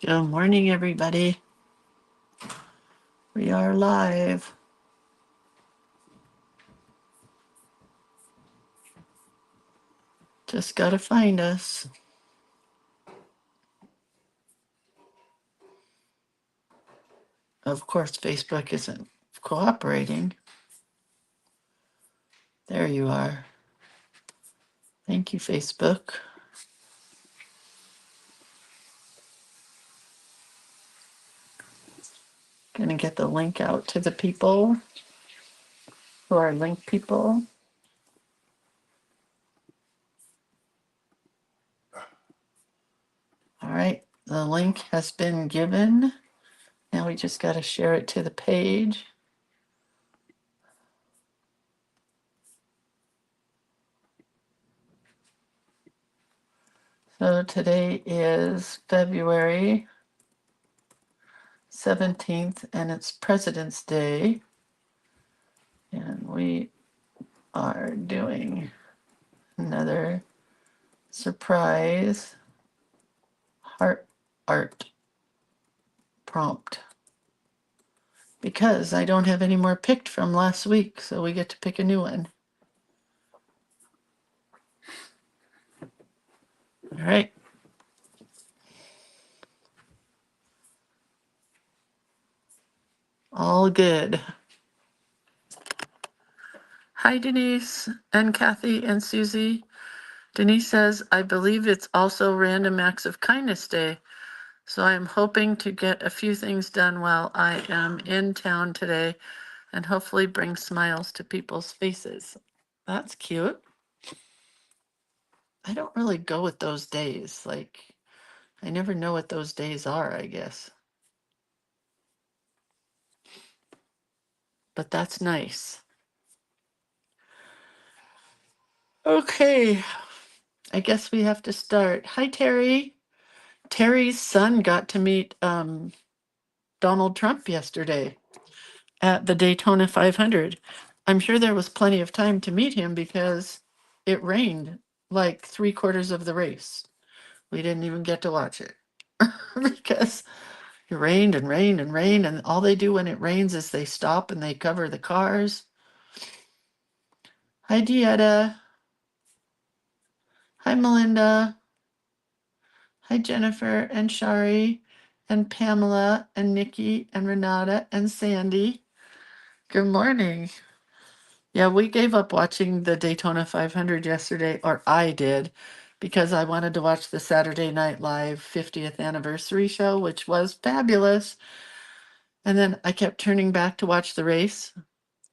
Good morning, everybody. We are live. Just got to find us. Of course, Facebook isn't cooperating. There you are. Thank you, Facebook. Gonna get the link out to the people who are link people. All right, the link has been given. Now we just got to share it to the page. So today is February 17th, and it's President's Day. And we are doing another surprise heart art prompt because I don't have any more picked from last week, so we get to pick a new one. All right. All good. Hi, Denise and Kathy and Susie. Denise says, I believe it's also Random Acts of Kindness Day. So I'm hoping to get a few things done while I am in town today and hopefully bring smiles to people's faces. That's cute. I don't really go with those days. Like, I never know what those days are, I guess. But that's nice. Okay, I guess we have to start. Hi, Terry. Terry's son got to meet Donald Trump yesterday at the Daytona 500. I'm sure there was plenty of time to meet him because it rained like 3/4 of the race. We didn't even get to watch it because it rained and rained and rained, and all they do when it rains is they stop and they cover the cars. Hi, Dieta. Hi, Melinda. Hi, Jennifer and Shari and Pamela and Nikki and Renata and Sandy. Good morning. Yeah, we gave up watching the Daytona 500 yesterday, or I did, because I wanted to watch the Saturday Night Live 50th anniversary show, which was fabulous. And then I kept turning back to watch the race,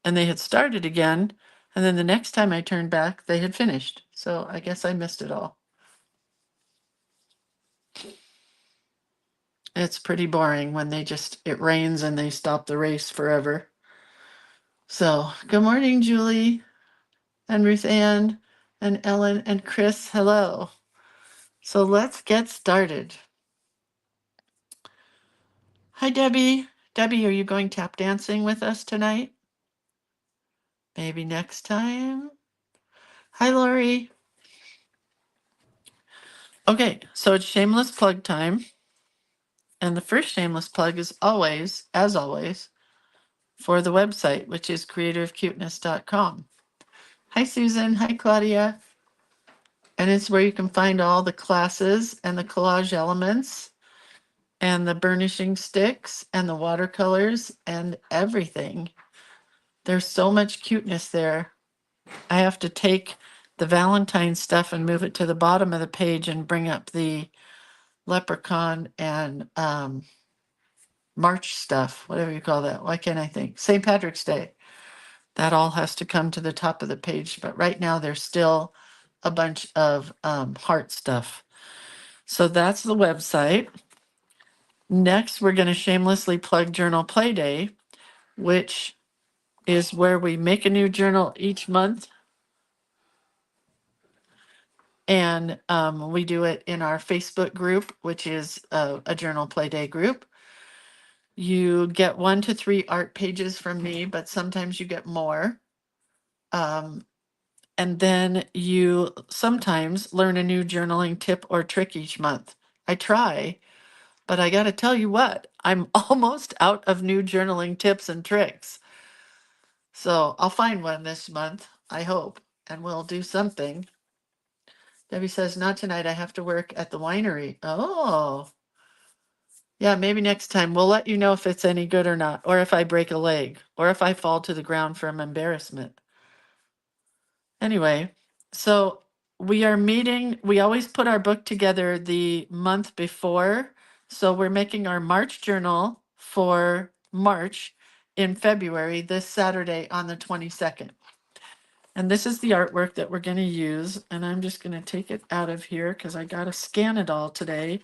and they had started again. And then the next time I turned back, they had finished. So I guess I missed it all. It's pretty boring when it rains and they stop the race forever. So, good morning, Julie and Ruth Ann and Ellen and Chris. Hello. So, let's get started. Hi, Debbie. Debbie, are you going tap dancing with us tonight? Maybe next time. Hi, Lori. Okay, so it's shameless plug time. And the first shameless plug is always, as always, for the website, which is creativecuteness.com. Hi, Susan. Hi, Claudia. And it's where you can find all the classes and the collage elements and the burnishing sticks and the watercolors and everything. There's so much cuteness there. I have to take the Valentine stuff and move it to the bottom of the page and bring up the leprechaun and March stuff, whatever you call that. Why can't I think? St. Patrick's Day. That all has to come to the top of the page. But right now there's still a bunch of heart stuff. So that's the website. Next, we're going to shamelessly plug Journal Play Day, which is where we make a new journal each month. And we do it in our Facebook group, which is a Journal Play Day group. You get 1 to 3 art pages from me, but sometimes you get more. And then you sometimes learn a new journaling tip or trick each month. I try, But I got to tell you what, I'm almost out of new journaling tips and tricks. So I'll find one this month, I hope, and we'll do something. Debbie says, not tonight. I have to work at the winery. Oh, yeah, maybe next time. We'll let you know if it's any good or not, or if I break a leg, or if I fall to the ground from embarrassment. Anyway, so we are meeting. We always put our book together the month before. So we're making our March journal for March in February, this Saturday on the 22nd. And this is the artwork that we're going to use. And I'm just going to take it out of here because I got to scan it all today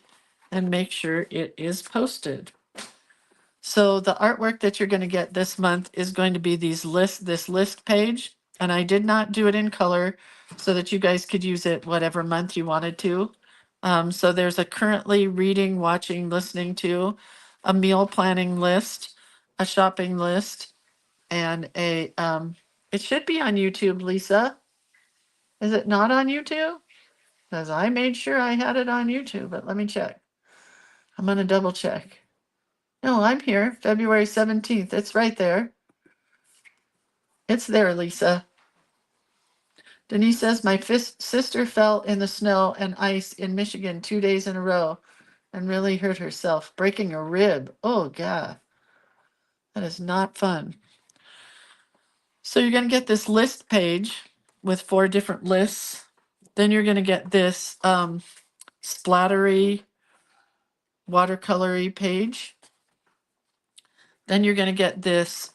and make sure it is posted. So the artwork that you're going to get this month is going to be this list page. And I did not do it in color so that you guys could use it whatever month you wanted to. So there's a currently reading, watching, listening to, a meal planning list, a shopping list, and it should be on YouTube, Lisa. Is it not on YouTube? Because I made sure I had it on YouTube, but let me check. I'm going to double check. No, I'm here, February 17th. It's right there. It's there, Lisa. Denise says, my sister fell in the snow and ice in Michigan 2 days in a row and really hurt herself, breaking a rib. Oh, God. That is not fun. So you're going to get this list page with 4 different lists. Then you're going to get this splattery, watercolory page. Then you're going to get this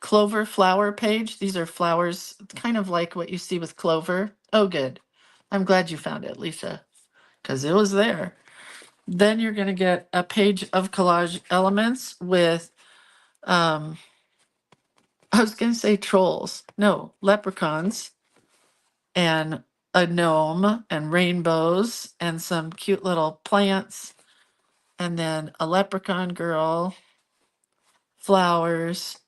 clover flower page. These are flowers, kind of like what you see with clover. Oh, good. I'm glad you found it, Lisa, because it was there. Then you're going to get a page of collage elements with, I was going to say trolls. No, leprechauns and a gnome and rainbows and some cute little plants. And then a leprechaun girl, flowers.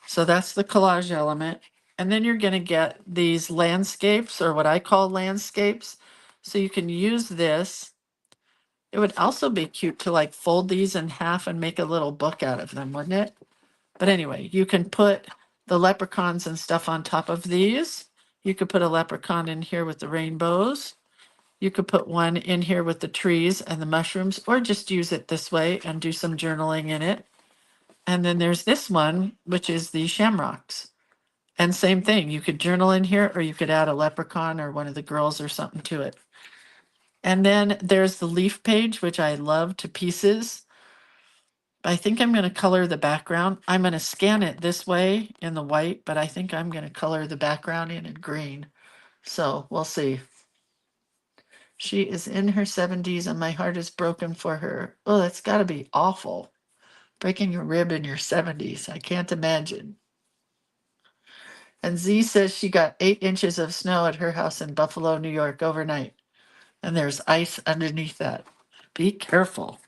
So that's the collage element. And then you're going to get these landscapes, or what I call landscapes. So you can use this. It would also be cute to like fold these in half and make a little book out of them, wouldn't it? But anyway, you can put the leprechauns and stuff on top of these. You could put a leprechaun in here with the rainbows. You could put one in here with the trees and the mushrooms, or just use it this way and do some journaling in it. And then there's this one, which is the shamrocks. And same thing, you could journal in here, or you could add a leprechaun or one of the girls or something to it. And then there's the leaf page, which I love to pieces. I think I'm going to color the background. I'm going to scan it this way in the white, but I think I'm going to color the background in green. So we'll see. She is in her 70s and my heart is broken for her. Oh, that's got to be awful. Breaking a rib in your 70s. I can't imagine. And Z says she got 8 inches of snow at her house in Buffalo, New York overnight. And there's ice underneath that. Be careful.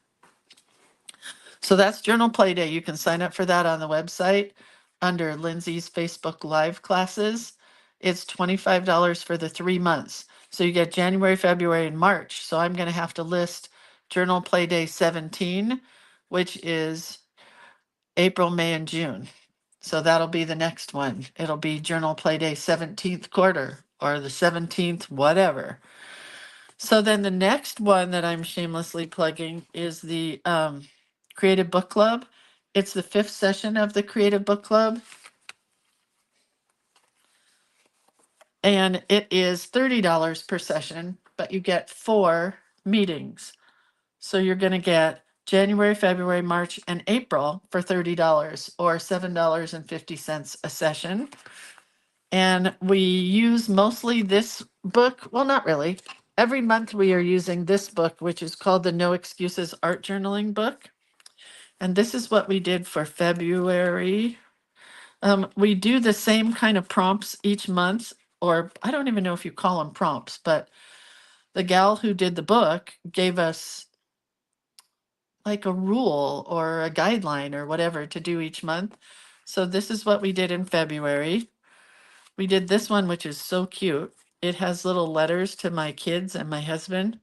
So that's Journal Play Day. You can sign up for that on the website under Lindsay's Facebook Live classes. It's $25 for the 3 months. So you get January, February, and March. So I'm going to have to list Journal Play Day 17, which is April, May, and June. So that'll be the next one. It'll be Journal Play Day 17th quarter or the 17th, whatever. So then the next one that I'm shamelessly plugging is the Creative Book Club. It's the 5th session of the Creative Book Club. And it is $30 per session, but you get 4 meetings. So you're going to get January, February, March, and April for $30 or $7.50 a session. And we use mostly this book. Well, not really. Every month we are using this book, which is called the No Excuses Art Journaling book. And this is what we did for February. We do the same kind of prompts each month, or I don't even know if you call them prompts, but the gal who did the book gave us like a rule or a guideline or whatever to do each month. So this is what we did in February. We did this one, which is so cute. It has little letters to my kids and my husband.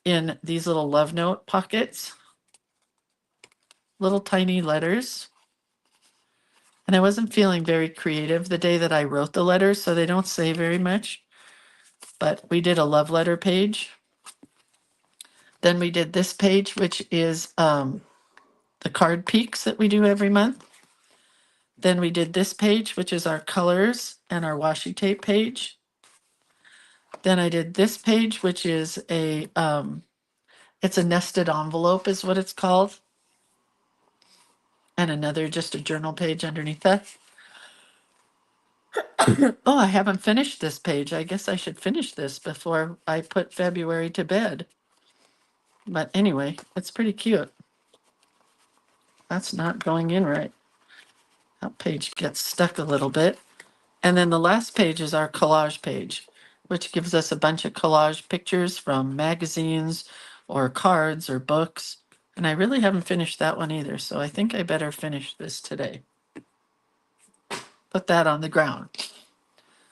in these little love note pockets, little tiny letters. And I wasn't feeling very creative the day that I wrote the letters, so they don't say very much. But we did a love letter page. Then we did this page, which is the card peaks that we do every month. Then we did this page, which is our colors and our washi tape page. Then I did this page, which is it's a nested envelope is what it's called. And another, just a journal page underneath that. Oh, I haven't finished this page. I guess I should finish this before I put February to bed. But anyway, it's pretty cute. That's not going in right. That page gets stuck a little bit. And then the last page is our collage page, which gives us a bunch of collage pictures from magazines or cards or books. And I really haven't finished that one either, so I think I better finish this today. Put that on the ground.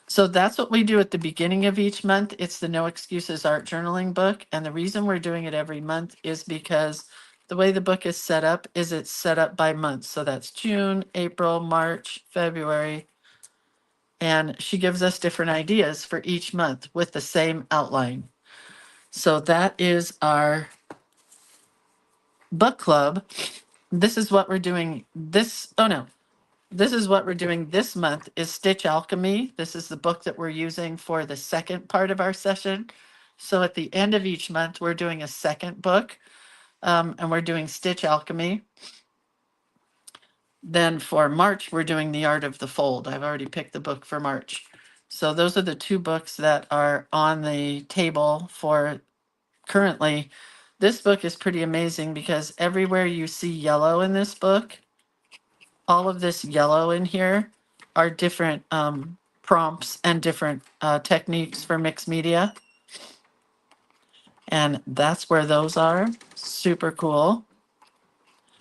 So that's what we do at the beginning of each month. It's the No Excuses Art Journaling book. And the reason we're doing it every month is because the way the book is set up is it's set up by month. So that's June, April, March, February. And she gives us different ideas for each month with the same outline. So that is our book club. This is what we're doing this is what we're doing this month is Stitch Alchemy. This is the book that we're using for the second part of our session. So at the end of each month, we're doing a second book, and we're doing Stitch Alchemy. Then for March, we're doing The Art of the Fold. I've already picked the book for March. So those are the two books that are on the table for currently. This book is pretty amazing because everywhere you see yellow in this book, all of this yellow in here are different prompts and different techniques for mixed media. And that's where those are. Super cool.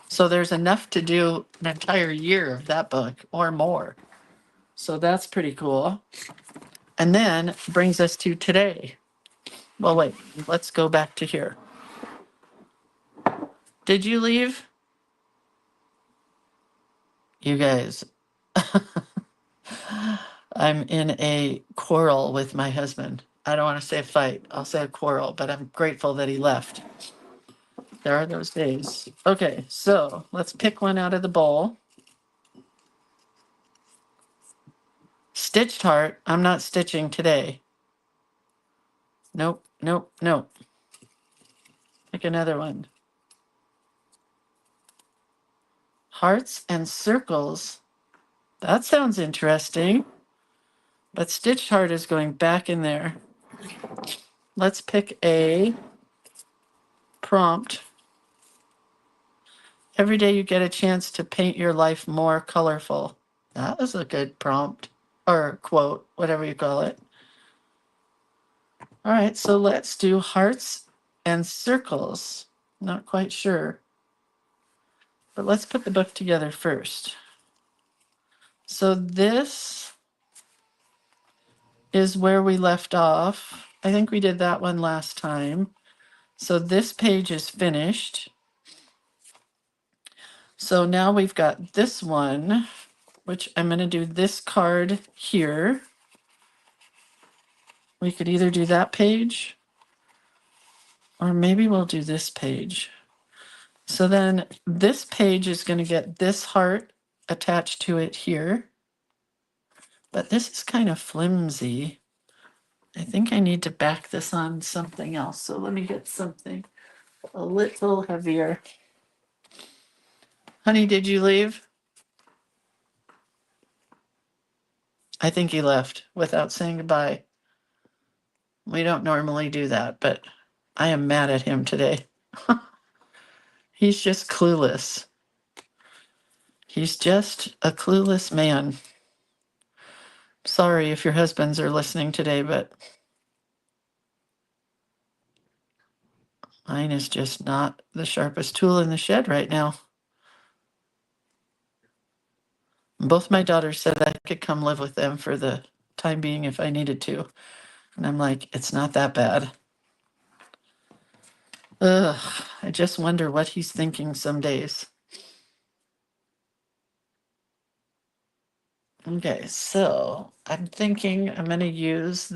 So there's enough to do an entire year of that book or more. So that's pretty cool. And then brings us to today. Well, wait, let's go back to here. Did you leave? You guys, I'm in a quarrel with my husband. I don't want to say a fight. I'll say a quarrel, but I'm grateful that he left. There are those days. Okay, so let's pick one out of the bowl. Stitched heart. I'm not stitching today. Nope, nope, nope. Pick another one. Hearts and circles. That sounds interesting. But stitched heart is going back in there. Let's pick a prompt. Every day you get a chance to paint your life more colorful. That was a good prompt or quote, whatever you call it. All right, so let's do hearts and circles. Not quite sure. But let's put the book together first. So this is where we left off. I think we did that one last time. So this page is finished. So now we've got this one, which I'm going to do this card here. We could either do that page or maybe we'll do this page. So then this page is going to get this heart attached to it here. But this is kind of flimsy. I think I need to back this on something else. So let me get something a little heavier. Honey, did you leave? I think he left without saying goodbye. We don't normally do that, but I am mad at him today. He's just clueless. He's just a clueless man. Sorry if your husbands are listening today, but mine is just not the sharpest tool in the shed right now. Both my daughters said I could come live with them for the time being if I needed to. And I'm like, it's not that bad. Ugh, I just wonder what he's thinking some days. Okay, so I'm thinking I'm going to use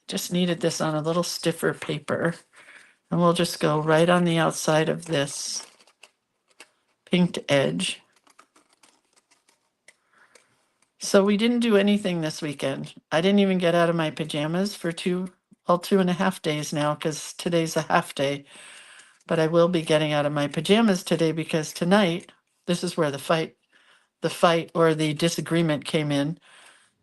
just needed this on a little stiffer paper. And we'll just go right on the outside of this pinked edge. So we didn't do anything this weekend. I didn't even get out of my pajamas for 2.5 days now because today's a half day. But I will be getting out of my pajamas today because tonight, this is where the fight or the disagreement came in.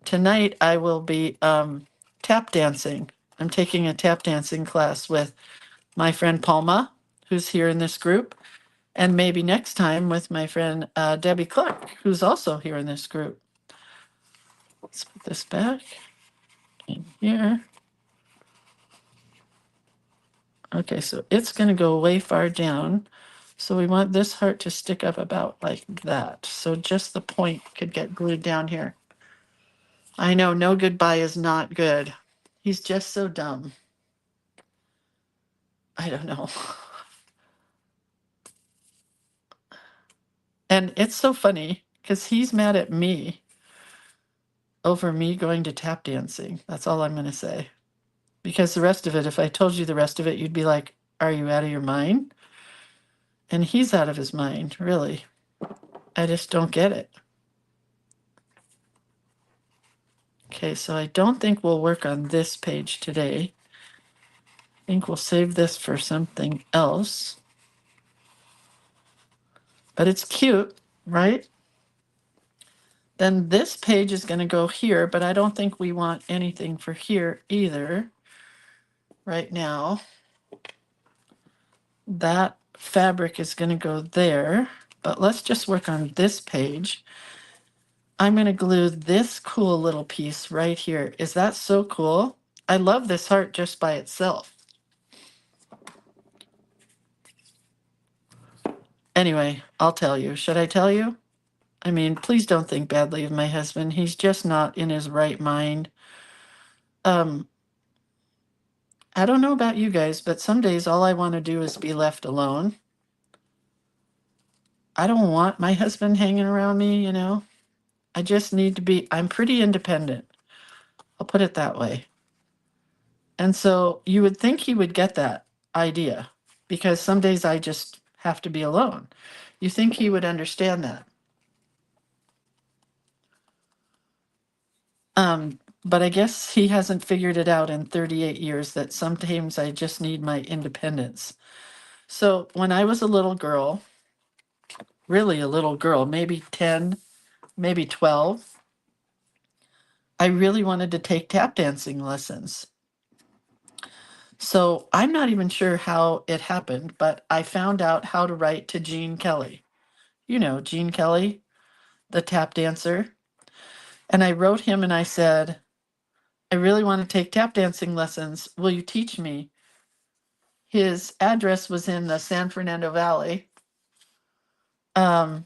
Tonight I will be tap dancing. I'm taking a tap dancing class with my friend Palma, who's here in this group, and maybe next time with my friend Debbie Clark, who's also here in this group. Let's put this back in here. Okay, so it's going to go way far down. So we want this heart to stick up about like that. So just the point could get glued down here. I know no goodbye is not good. He's just so dumb. I don't know. And it's so funny because he's mad at me over me going to tap dancing. That's all I'm going to say. Because the rest of it, if I told you the rest of it, you'd be like, are you out of your mind? And he's out of his mind, really. I just don't get it. Okay, so I don't think we'll work on this page today. I think we'll save this for something else. But it's cute, right? Then this page is going to go here, but I don't think we want anything for here either right now. That fabric is going to go there, but let's just work on this page. I'm going to glue this cool little piece right here. Is that so cool? I love this heart just by itself. Anyway, I'll tell you. Should I tell you? I mean, please don't think badly of my husband. He's just not in his right mind. I don't know about you guys, but some days all I want to do is be left alone. I don't want my husband hanging around me, you know. I just need to be, I'm pretty independent. I'll put it that way. And so you would think he would get that idea because some days I just have to be alone. You think he would understand that. But I guess he hasn't figured it out in 38 years that sometimes I just need my independence. So when I was a little girl, really a little girl, maybe 10, maybe 12, I really wanted to take tap dancing lessons. So I'm not even sure how it happened, but I found out how to write to Gene Kelly. You know, Gene Kelly, the tap dancer. And I wrote him and I said, I really want to take tap dancing lessons. Will you teach me? His address was in the San Fernando Valley. And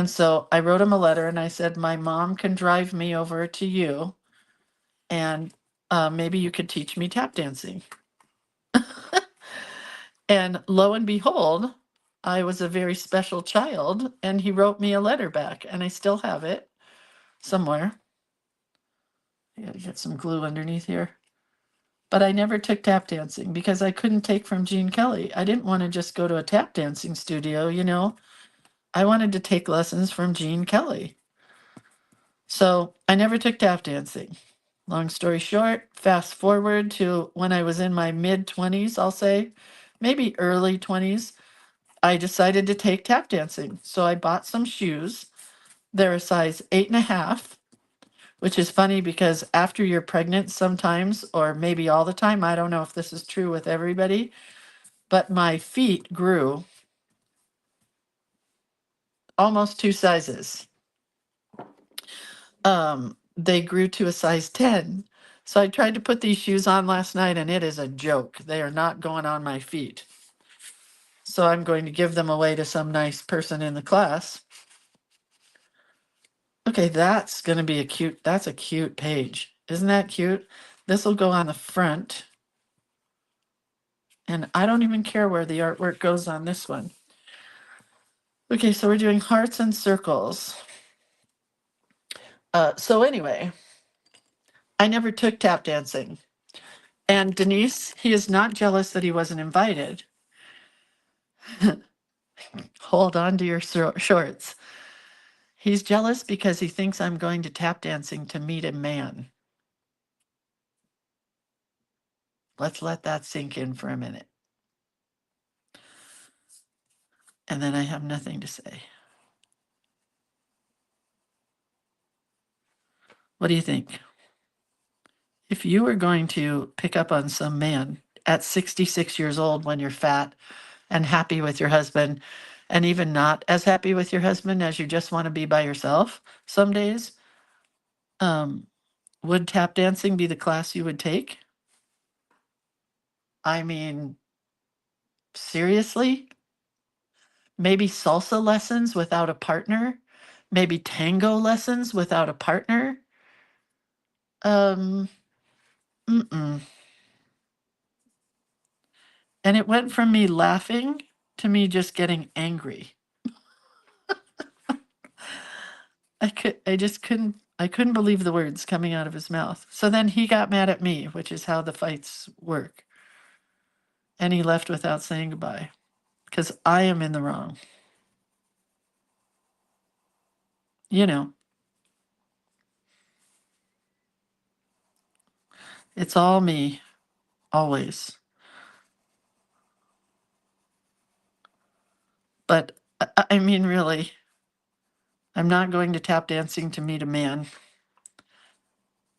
so I wrote him a letter and I said, my mom can drive me over to you and maybe you could teach me tap dancing. And lo and behold, I was a very special child and he wrote me a letter back and I still have it somewhere. I gotta get some glue underneath here. But I never took tap dancing because I couldn't take from Gene Kelly. I didn't want to just go to a tap dancing studio, you know. I wanted to take lessons from Gene Kelly. So I never took tap dancing. Long story short, fast forward to when I was in my mid 20s, I'll say, maybe early 20s, I decided to take tap dancing. So I bought some shoes. They're a size 8.5, which is funny because after you're pregnant sometimes, or maybe all the time, I don't know if this is true with everybody, but my feet grew almost 2 sizes. They grew to a size 10. So I tried to put these shoes on last night and it is a joke. They are not going on my feet. So I'm going to give them away to some nice person in the class. Okay, that's going to be that's a cute page. Isn't that cute? This will go on the front. And I don't even care where the artwork goes on this one. Okay, so we're doing hearts and circles. So anyway, I never took tap dancing. And Denise, he is not jealous that he wasn't invited. Hold on to your shorts. He's jealous because he thinks I'm going to tap dancing to meet a man. Let's let that sink in for a minute. And then I have nothing to say. What do you think? If you were going to pick up on some man at 66 years old when you're fat and happy with your husband, and even not as happy with your husband as you just want to be by yourself some days, would tap dancing be the class you would take? I mean, seriously? Maybe salsa lessons without a partner? Maybe tango lessons without a partner? Um, mm-mm. And it went from me laughing to me just getting angry. I couldn't believe the words coming out of his mouth. So then he got mad at me, which is how the fights work. And he left without saying goodbye because I am in the wrong. You know, it's all me, always. But I mean, really, I'm not going to tap dancing to meet a man.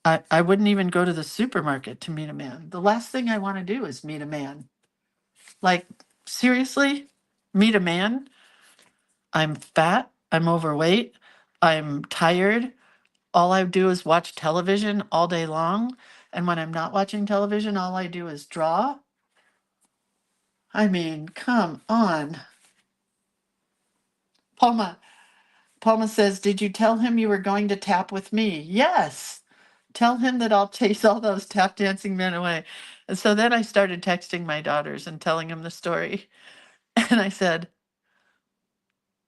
I wouldn't even go to the supermarket to meet a man. The last thing I want to do is meet a man. Like, seriously? Meet a man? I'm fat. I'm overweight. I'm tired. All I do is watch television all day long. And when I'm not watching television, all I do is draw. I mean, come on. Palma. Palma says, did you tell him you were going to tap with me? Yes. Tell him that I'll chase all those tap dancing men away. And so then I started texting my daughters and telling them the story. And I said,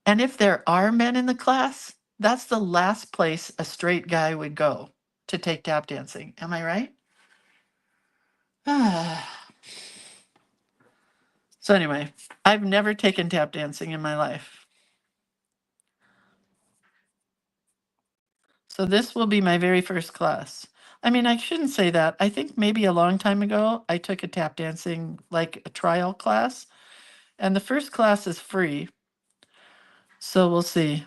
and if there are men in the class, that's the last place a straight guy would go to take tap dancing. Am I right? So anyway, I've never taken tap dancing in my life. So this will be my very first class. I mean, I shouldn't say that. I think maybe a long time ago, I took a tap dancing, like a trial class, and the first class is free. So we'll see.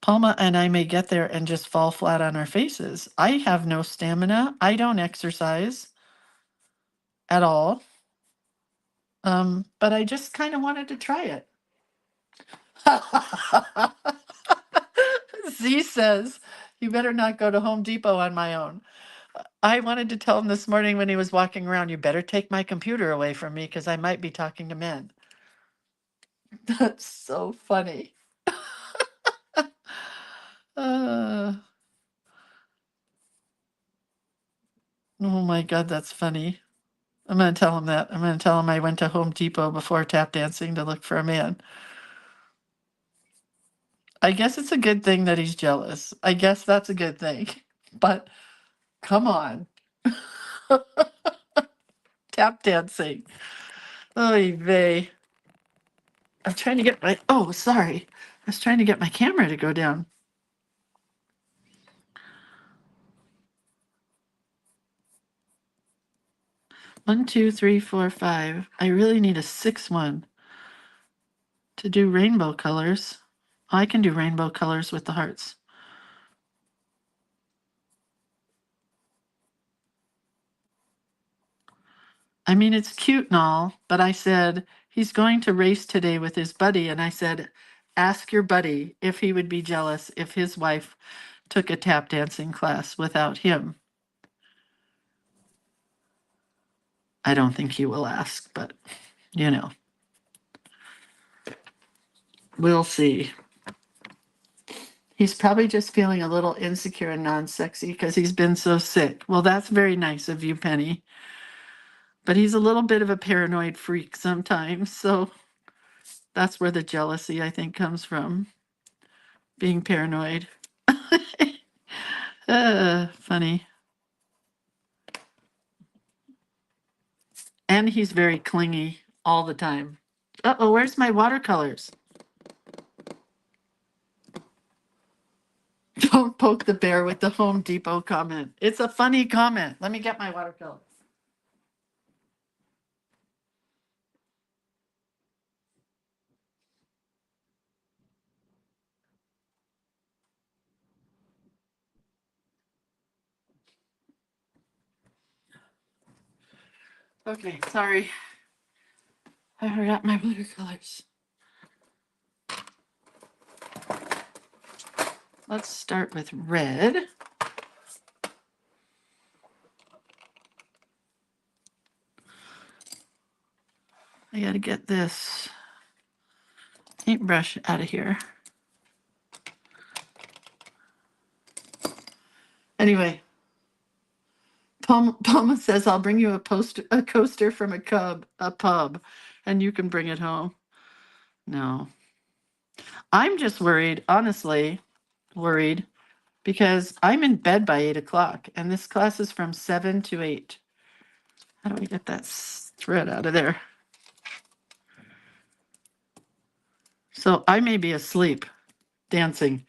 Palma and I may get there and just fall flat on our faces. I have no stamina. I don't exercise at all. But I just kind of wanted to try it. Z says, you better not go to Home Depot on my own. I wanted to tell him this morning when he was walking around, you better take my computer away from me because I might be talking to men. That's so funny. Oh my God, that's funny. I'm going to tell him that. I'm going to tell him I went to Home Depot before tap dancing to look for a man. I guess it's a good thing that he's jealous. I guess that's a good thing. But come on. Tap dancing. Oy vey. I'm trying to get my, oh, sorry. I was trying to get my camera to go down. One, two, three, four, five. I really need a sixth one to do rainbow colors. I can do rainbow colors with the hearts. I mean, it's cute and all, but I said, he's going to race today with his buddy. And I said, ask your buddy if he would be jealous if his wife took a tap dancing class without him. I don't think he will ask, but you know, we'll see. He's probably just feeling a little insecure and non-sexy because he's been so sick. Well, that's very nice of you, Penny. But he's a little bit of a paranoid freak sometimes, so that's where the jealousy, I think, comes from. Being paranoid. Funny. And he's very clingy all the time. Uh-oh, where's my watercolors? Don't poke the bear with the Home Depot comment. It's a funny comment. Let me get my watercolors. Okay, sorry. I forgot my watercolors. Let's start with red. I gotta get this paintbrush out of here. Anyway, Palma says, I'll bring you a coaster from a pub, and you can bring it home. No. I'm just worried, honestly, because I'm in bed by 8 o'clock, and this class is from 7 to 8. How do we get that thread out of there? So I may be asleep, dancing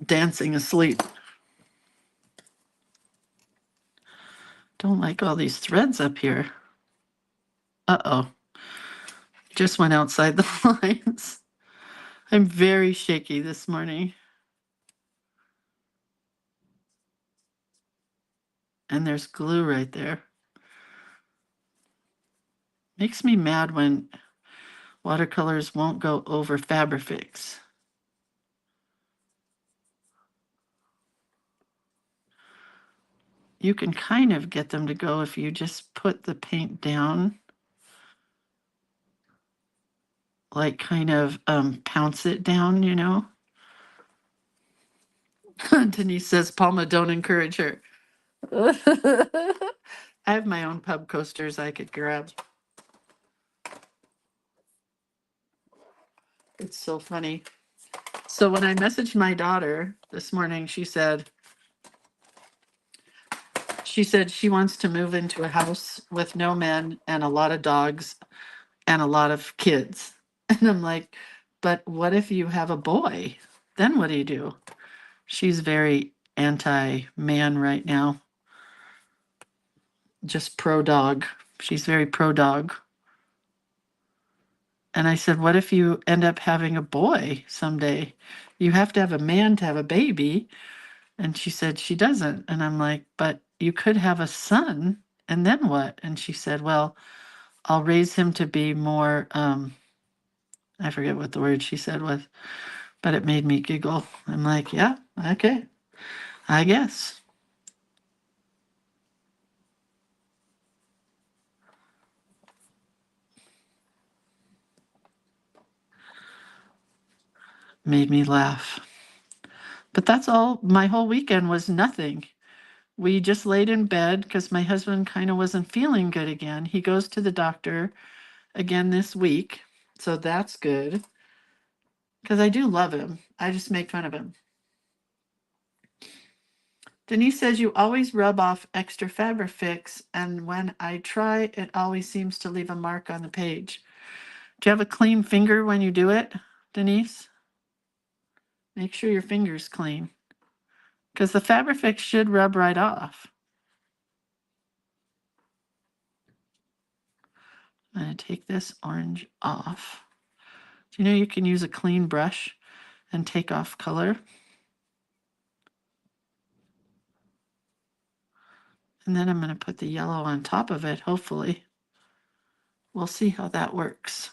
asleep. Don't like all these threads up here. Uh-oh. Just went outside the lines. I'm very shaky this morning. And there's glue right there. Makes me mad when watercolors won't go over Fabrifix. You can kind of get them to go if you just put the paint down, like kind of pounce it down, you know? Denise says, Palma, don't encourage her. I have my own pub coasters I could grab. It's so funny. So when I messaged my daughter this morning, she said she wants to move into a house with no men and a lot of dogs and a lot of kids. And I'm like, but what if you have a boy? Then what do you do? She's very anti-man right now. Just pro-dog. She's very pro-dog. And I said, what if you end up having a boy someday? You have to have a man to have a baby. And she said she doesn't. And I'm like, but you could have a son. And then what? And she said, well, I'll raise him to be more, I forget what the word she said was, but it made me giggle. I'm like, yeah, okay, I guess. Made me laugh. But that's all. My whole weekend was nothing. We just laid in bed because my husband kind of wasn't feeling good again. He goes to the doctor again this week. So that's good. Because I do love him. I just make fun of him. Denise says you always rub off extra Fabrifix, and when I try, it always seems to leave a mark on the page. Do you have a clean finger when you do it, Denise? Make sure your finger's clean. Because the Fabrifix should rub right off. I'm going to take this orange off. Do you know you can use a clean brush and take off color? And then I'm going to put the yellow on top of it, hopefully. We'll see how that works.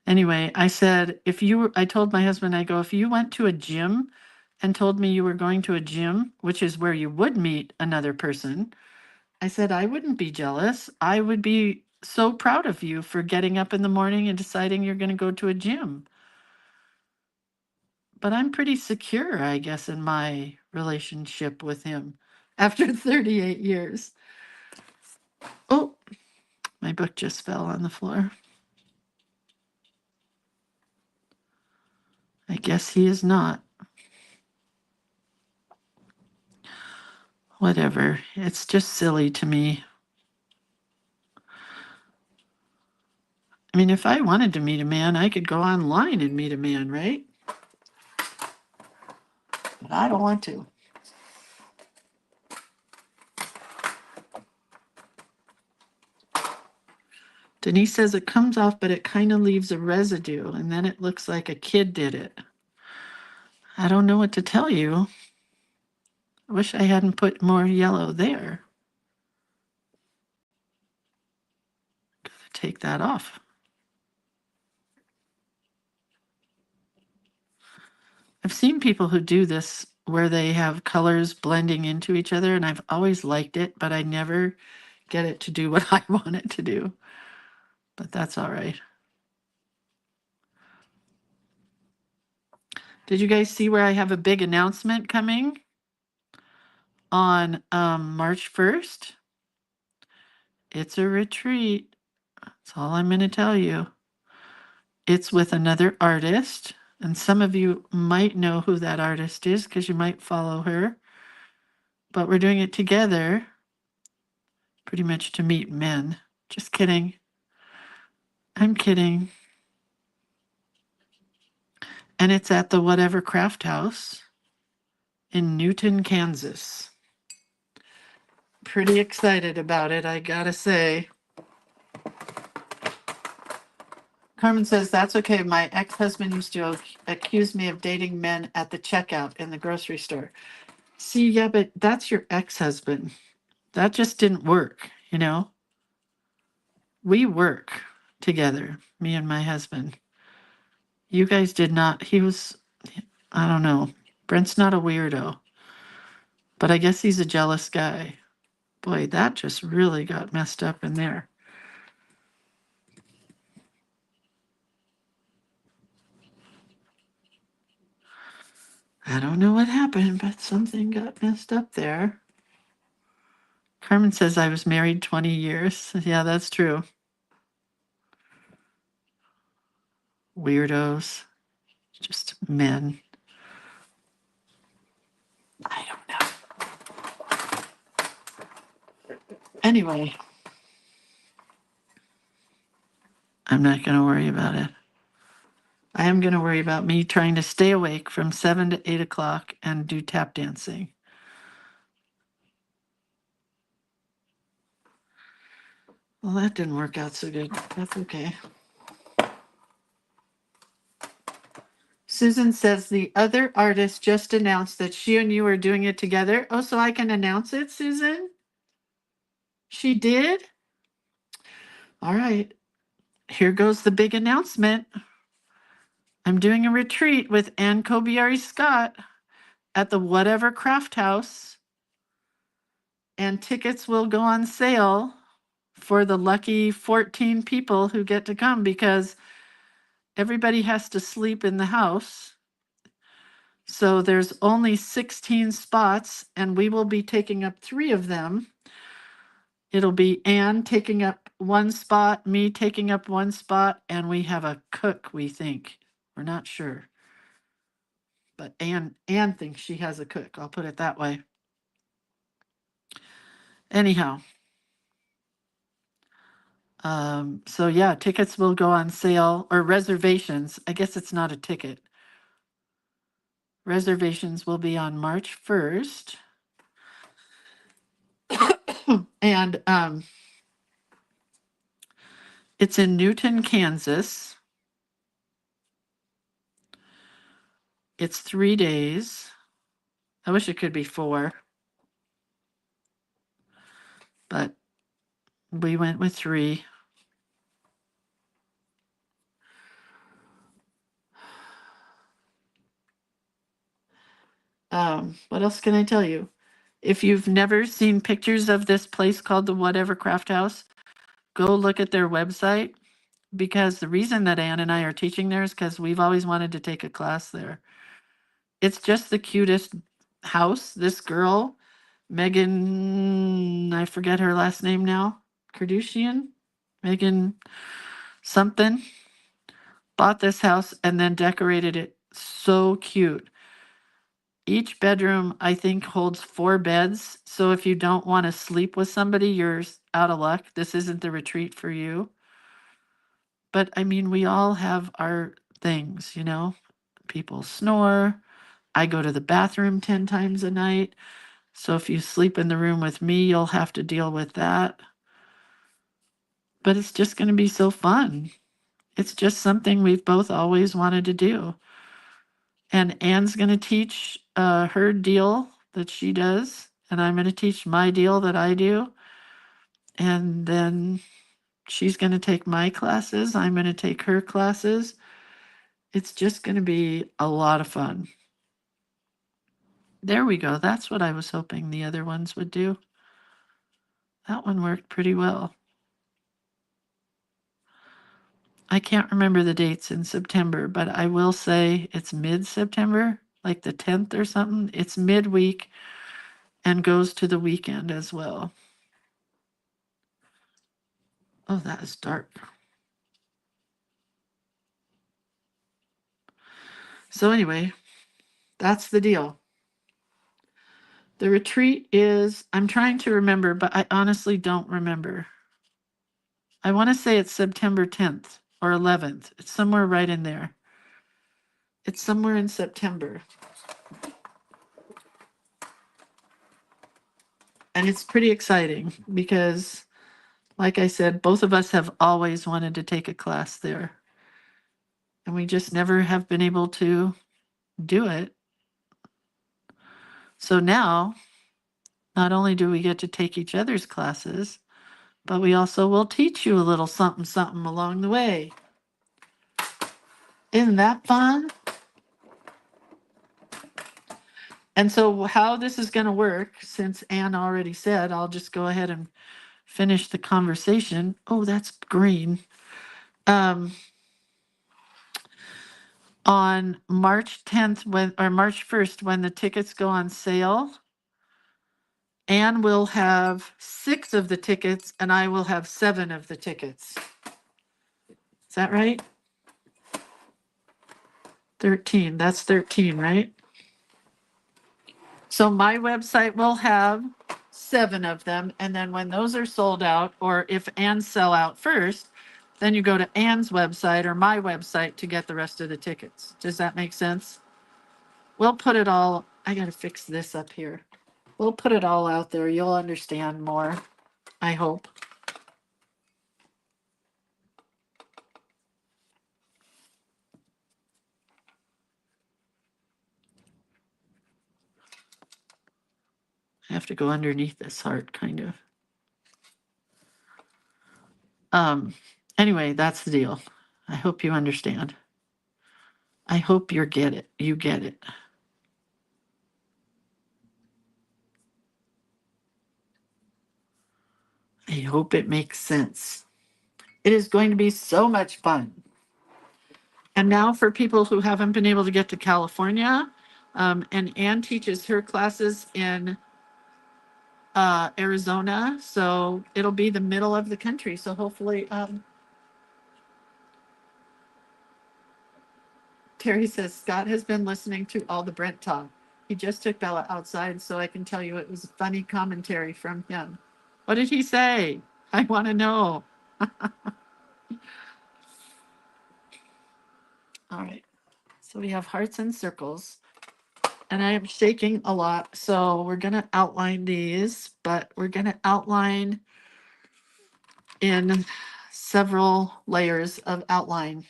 Anyway, I said, I told my husband, I go, if you went to a gym and told me you were going to a gym, which is where you would meet another person, I said, I wouldn't be jealous. I would be so proud of you for getting up in the morning and deciding you're going to go to a gym. But I'm pretty secure, I guess, in my relationship with him after 38 years. Oh, my book just fell on the floor. I guess he is not. Whatever. It's just silly to me. I mean, if I wanted to meet a man, I could go online and meet a man, right? But I don't want to. Denise says it comes off, but it kind of leaves a residue, and then it looks like a kid did it. I don't know what to tell you. I wish I hadn't put more yellow there. Gotta take that off. I've seen people who do this where they have colors blending into each other, and I've always liked it, but I never get it to do what I want it to do. But that's all right. Did you guys see where I have a big announcement coming on March 1st? It's a retreat. That's all I'm going to tell you. It's with another artist, and some of you might know who that artist is because you might follow her. But we're doing it together, pretty much to meet men. Just kidding. I'm kidding. And it's at the Whatever Craft House in Newton, Kansas. Pretty excited about it, I gotta say. Carmen says, that's okay. My ex-husband used to accuse me of dating men at the checkout in the grocery store. See, yeah, but that's your ex-husband. That just didn't work, you know? We work together, me and my husband. You guys did not. He was, I don't know. Brent's not a weirdo, but I guess he's a jealous guy. Boy, that just really got messed up in there. I don't know what happened, but something got messed up there. Carmen says I was married 20 years. Yeah, that's true. Weirdos. Just men. I don't know. Anyway, I'm not going to worry about it. I am going to worry about me trying to stay awake from 7 to 8 o'clock and do tap dancing. Well, that didn't work out so good. That's okay. Susan says the other artist just announced that she and you are doing it together. Oh, so I can announce it, Susan? She did? All right. Here goes the big announcement. I'm doing a retreat with Ann Kobiari Scott at the Whatever Craft House, and tickets will go on sale for the lucky 14 people who get to come because everybody has to sleep in the house. So there's only 16 spots, and we will be taking up 3 of them. It'll be Ann taking up 1 spot, me taking up 1 spot, and we have a cook, we think. We're not sure. But Ann thinks she has a cook. I'll put it that way. Anyhow. So yeah, tickets will go on sale, or reservations. I guess it's not a ticket. Reservations will be on March 1st. And it's in Newton, Kansas. It's 3 days. I wish it could be 4, but we went with 3. What else can I tell you? If you've never seen pictures of this place called the Whatever Craft House, go look at their website, because the reason that Ann and I are teaching there is because we've always wanted to take a class there. It's just the cutest house. This girl, Megan, I forget her last name now, Kardashian, Megan something, bought this house and then decorated it so cute. Each bedroom, I think, holds 4 beds. So if you don't want to sleep with somebody, you're out of luck. This isn't the retreat for you. But I mean, we all have our things, you know? People snore. I go to the bathroom 10 times a night. So if you sleep in the room with me, you'll have to deal with that. But it's just going to be so fun. It's just something we've both always wanted to do. And Anne's going to teach her deal that she does, and I'm going to teach my deal that I do. And then she's going to take my classes. I'm going to take her classes. It's just going to be a lot of fun. There we go. That's what I was hoping the other ones would do. That one worked pretty well. I can't remember the dates in September, but I will say it's mid-September, like the 10th or something. It's midweek and goes to the weekend as well. Oh, that is dark. So anyway, that's the deal. The retreat is, I'm trying to remember, but I honestly don't remember. I want to say it's September 10th or 11th. It's somewhere right in there. It's somewhere in September. And it's pretty exciting because, like I said, both of us have always wanted to take a class there. And we just never have been able to do it. So now, not only do we get to take each other's classes, but we also will teach you a little something, something along the way. Isn't that fun? And so how this is going to work, since Anne already said, I'll just go ahead and finish the conversation. Oh, that's green. On March 10th, or March 1st, when the tickets go on sale, Anne will have 6 of the tickets and I will have 7 of the tickets. Is that right? 13. That's 13, right? So my website will have 7 of them. And then when those are sold out, or if Anne's sell out first, then you go to Anne's website or my website to get the rest of the tickets. Does that make sense? We'll put it all, I got to fix this up here. We'll put it all out there. You'll understand more, I hope. I have to go underneath this heart, kind of. Anyway, that's the deal. I hope you understand. I hope you get it. You get it. I hope it makes sense. It is going to be so much fun. And now for people who haven't been able to get to California, and Anne teaches her classes in Arizona, so it'll be the middle of the country. So hopefully, Terry says Scott has been listening to all the Brent talk. He just took Bella outside, so I can tell you it was a funny commentary from him. What did he say? I want to know. All right. So we have hearts and circles. And I am shaking a lot. So we're going to outline these, but we're going to outline in several layers of outline.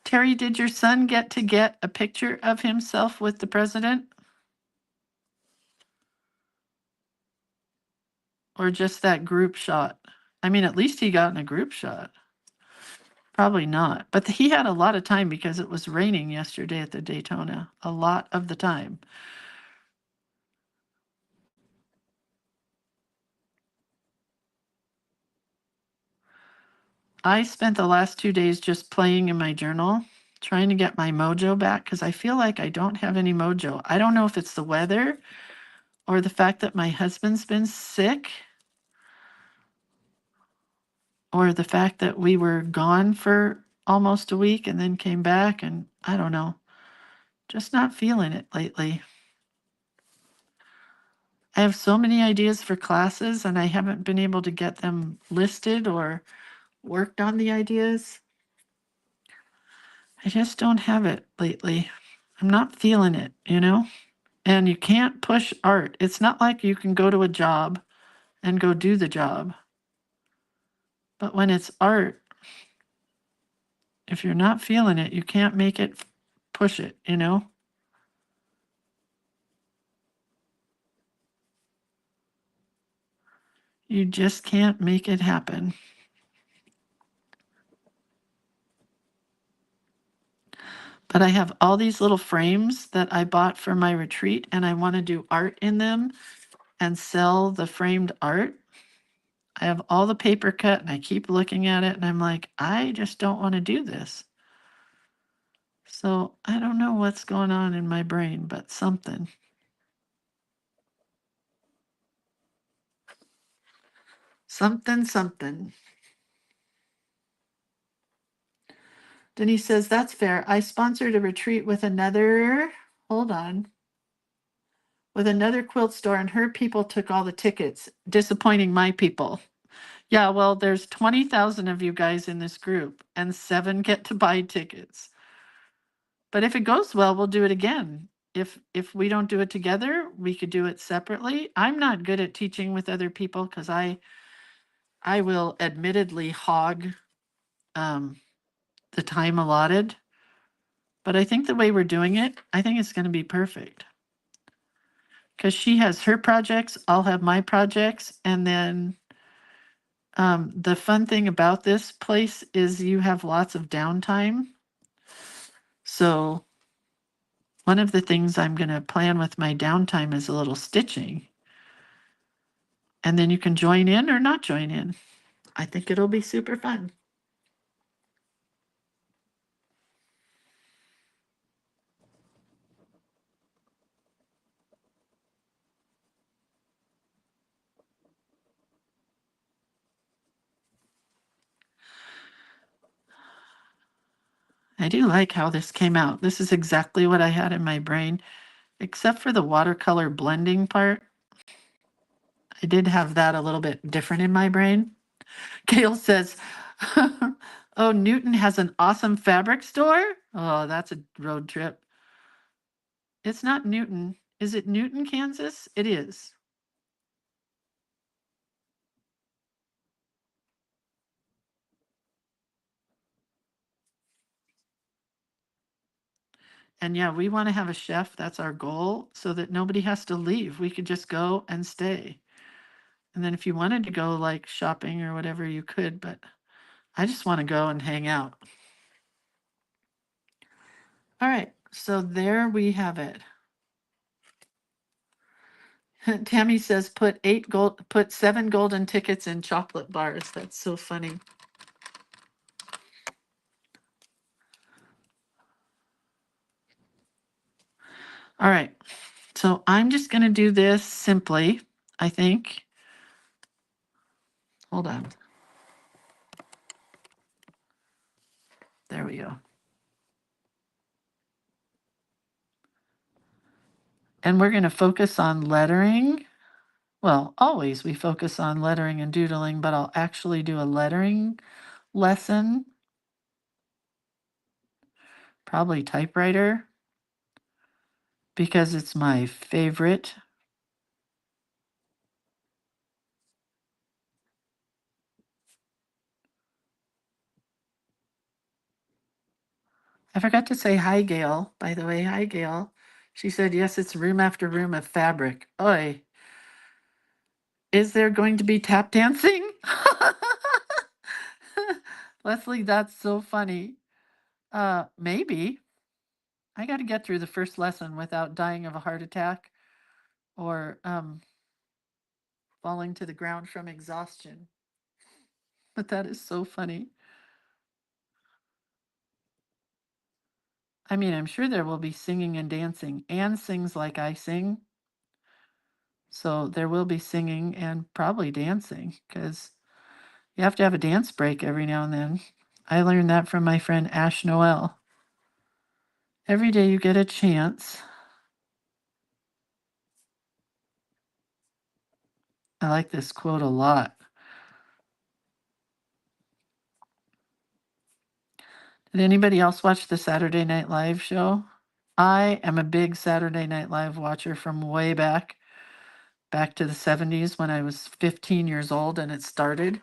Terry, did your son get a picture of himself with the president? Or just that group shot? I mean, at least he got in a group shot. Probably not. But he had a lot of time because it was raining yesterday at the Daytona. A lot of the time. I spent the last 2 days just playing in my journal, trying to get my mojo back because I feel like I don't have any mojo. I don't know if it's the weather or the fact that my husband's been sick or the fact that we were gone for almost a week and then came back, and I don't know. Just not feeling it lately. I have so many ideas for classes and I haven't been able to get them listed or worked on the ideas. I just don't have it lately. I'm not feeling it, you know? And you can't push art. It's not like you can go to a job and go do the job. But when it's art, if you're not feeling it, you can't make it push it, you know? You just can't make it happen. But I have all these little frames that I bought for my retreat, and I want to do art in them and sell the framed art. I have all the paper cut and I keep looking at it and I'm like, I just don't want to do this. So I don't know what's going on in my brain, but something. Something. Denise says, that's fair. I sponsored a retreat with another, hold on, with another quilt store, and her people took all the tickets, disappointing my people. Yeah, well, there's 20,000 of you guys in this group, and 7 get to buy tickets. But if it goes well, we'll do it again. If we don't do it together, we could do it separately. I'm not good at teaching with other people because I will admittedly hog the time allotted. But I think the way we're doing it, I think it's going to be perfect. Because she has her projects, I'll have my projects, and then the fun thing about this place is you have lots of downtime. So one of the things I'm going to plan with my downtime is a little stitching. And then you can join in or not join in. I think it'll be super fun. I do like how this came out. This is exactly what I had in my brain, except for the watercolor blending part. I did have that a little bit different in my brain. Gail says, oh, Newton has an awesome fabric store? Oh, that's a road trip. It's not Newton. Is it Newton, Kansas? It is. And yeah, we want to have a chef. That's our goal so that nobody has to leave. We could just go and stay. And then if you wanted to go like shopping or whatever, you could, but I just want to go and hang out. All right, so there we have it. Tammy says put 7 golden tickets in chocolate bars. That's so funny. All right, so I'm just going to do this simply, I think. Hold on. There we go. And we're going to focus on lettering. Well, always we focus on lettering and doodling, but I'll actually do a lettering lesson. Probably typewriter, because it's my favorite. I forgot to say hi, Gail. By the way, hi, Gail. She said, yes, it's room after room of fabric. Oi. Is there going to be tap dancing? Leslie, that's so funny. Maybe. I got to get through the first lesson without dying of a heart attack or falling to the ground from exhaustion. But that is so funny. I mean, I'm sure there will be singing and dancing. Anne sings like I sing. So there will be singing and probably dancing because you have to have a dance break every now and then. I learned that from my friend Ash Noel. Every day you get a chance. I like this quote a lot. Did anybody else watch the Saturday Night Live show? I am a big Saturday Night Live watcher from way back to the 70s when I was 15 years old and it started.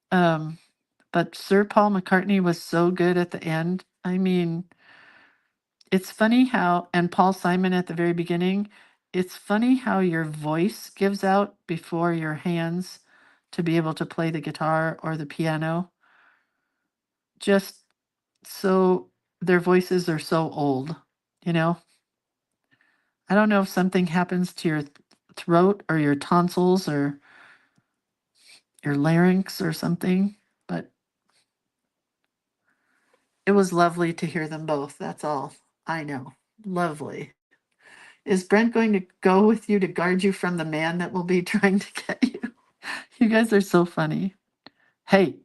But Sir Paul McCartney was so good at the end. I mean, it's funny how, and Paul Simon at the very beginning, it's funny how your voice gives out before your hands to be able to play the guitar or the piano. Just so their voices are so old, you know? I don't know if something happens to your throat or your tonsils or your larynx or something, but it was lovely to hear them both. That's all I know. Lovely. Is Brent going to go with you to guard you from the man that will be trying to get you? You guys are so funny. Hey,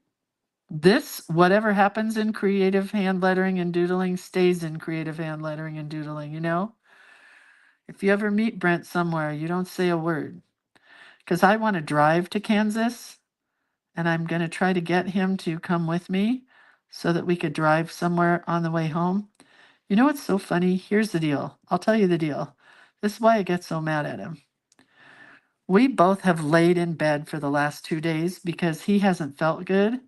this, whatever happens in creative hand lettering and doodling, stays in creative hand lettering and doodling, you know? If you ever meet Brent somewhere, you don't say a word. Because I want to drive to Kansas, and I'm going to try to get him to come with me so that we could drive somewhere on the way home. You know what's so funny? Here's the deal. I'll tell you the deal. This is why I get so mad at him. We both have laid in bed for the last 2 days because he hasn't felt good.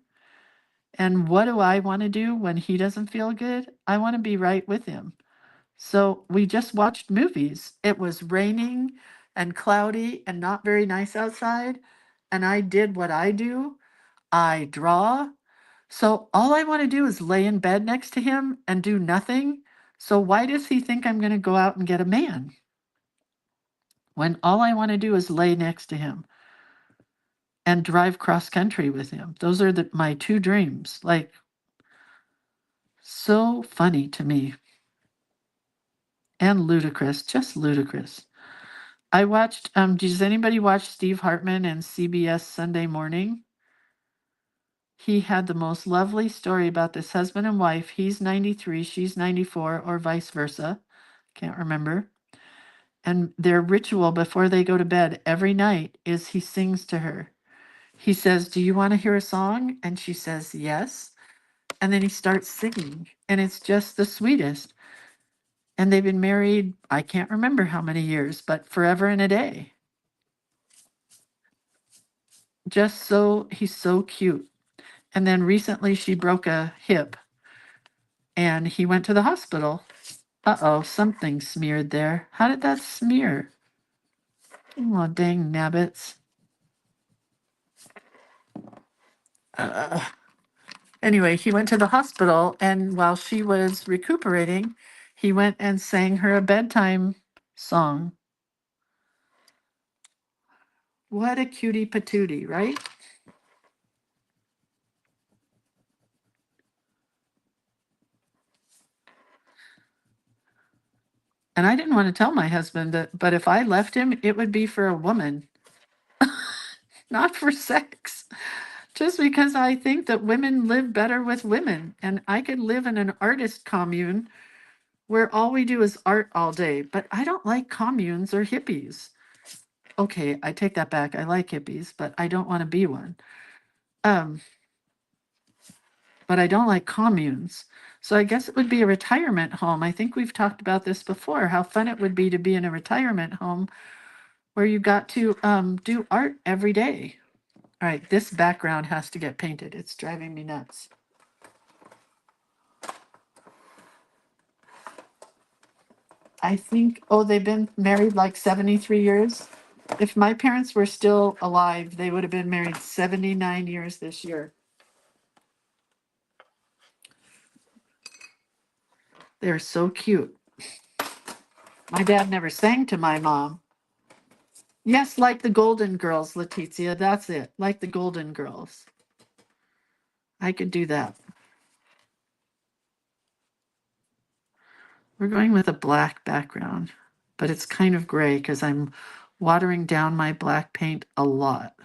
And what do I want to do when he doesn't feel good? I want to be right with him. So we just watched movies. It was raining and cloudy and not very nice outside. And I did what I do. I draw. So all I want to do is lay in bed next to him and do nothing. So why does he think I'm going to go out and get a man when all I want to do is lay next to him and drive cross country with him? Those are my two dreams. Like, so funny to me and ludicrous, just ludicrous. I watched, does anybody watch Steve Hartman and CBS Sunday Morning? He had the most lovely story about this husband and wife. He's 93, she's 94, or vice versa. Can't remember. And their ritual before they go to bed every night is he sings to her. He says, "Do you want to hear a song?" And she says, "Yes." And then he starts singing. And it's just the sweetest. And they've been married, I can't remember how many years, but forever and a day. Just so, he's so cute. And then recently she broke a hip and he went to the hospital. Uh-oh, something smeared there. How did that smear? Oh, dang nabbits. Anyway, he went to the hospital, and while she was recuperating, he went and sang her a bedtime song. What a cutie patootie, right? And I didn't want to tell my husband that, but if I left him, it would be for a woman, not for sex. Just because I think that women live better with women, and I could live in an artist commune where all we do is art all day, but I don't like communes or hippies. Okay, I take that back. I like hippies, but I don't want to be one. Um, but I don't like communes. So I guess it would be a retirement home. I think we've talked about this before, how fun it would be to be in a retirement home where you got to do art every day. All right, this background has to get painted. It's driving me nuts. I think, oh, they've been married like 73 years. If my parents were still alive, they would have been married 79 years this year. They're so cute. My dad never sang to my mom. Yes, like the Golden Girls, Letizia. That's it. Like the Golden Girls. I could do that. We're going with a black background, but it's kind of gray because I'm watering down my black paint a lot.